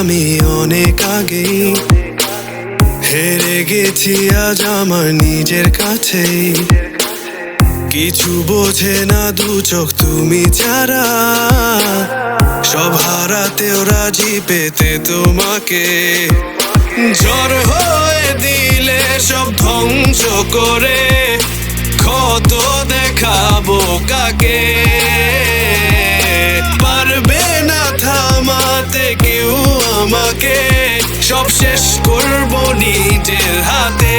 আমি অনেক আগেই হেরে গেছি আজ আমার নিজের কাছেই। কিছু বোঝে না দু চোখ তুমি ছাড়া, সব হারাতেও রাজি পেতে তোমাকে। ঝড় হয়ে দিলে সব ধ্বংস করে ক্ষত দেখাবো কাকে? পারবে না থামাতে কেউ আমাকে, সব শেষ করবো নিজের হাতে।